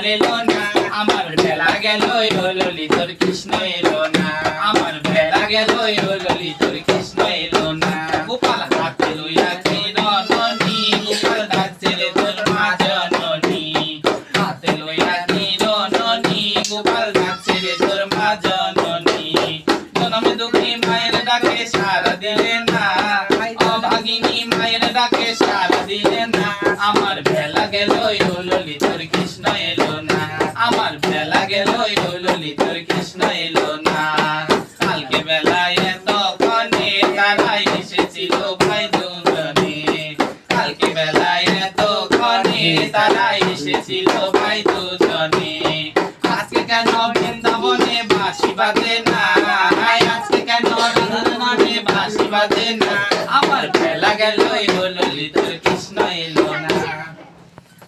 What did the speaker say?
এলো না আমার বেলা গেল ললি তোর কৃষ্ণ এলো না আমার বেলা গেল ললি তোর কৃষ্ণ এলো না গোপাল হাতে লইয়া কি রননী গোপাল ডাকছে রে তোর মা জননী হাতে লইয়া কি রননী গোপাল ডাকছে রে তোর মা জননী জনমে দুঃখী মায়ের ডাকে সারা দিলে না অভাগিনী মায়ের ডাকে সারা দিলে না আমার বেলা গেল ললি তোর কৃষ্ণ এলো না আমার বেলা গেল ললি তোর কৃষ্ণ এলো না কালকে বেলায় এতক্ষণে তারা এসেছিল ভাই দুজনে কালকে বেলায় এতক্ষণে তারা এসেছিল ভাই দুজনে আজকে কেন বৃন্দাবনে বাঁশি বাজে না আজকে কেন রাধারমণে বাঁশি বাজে না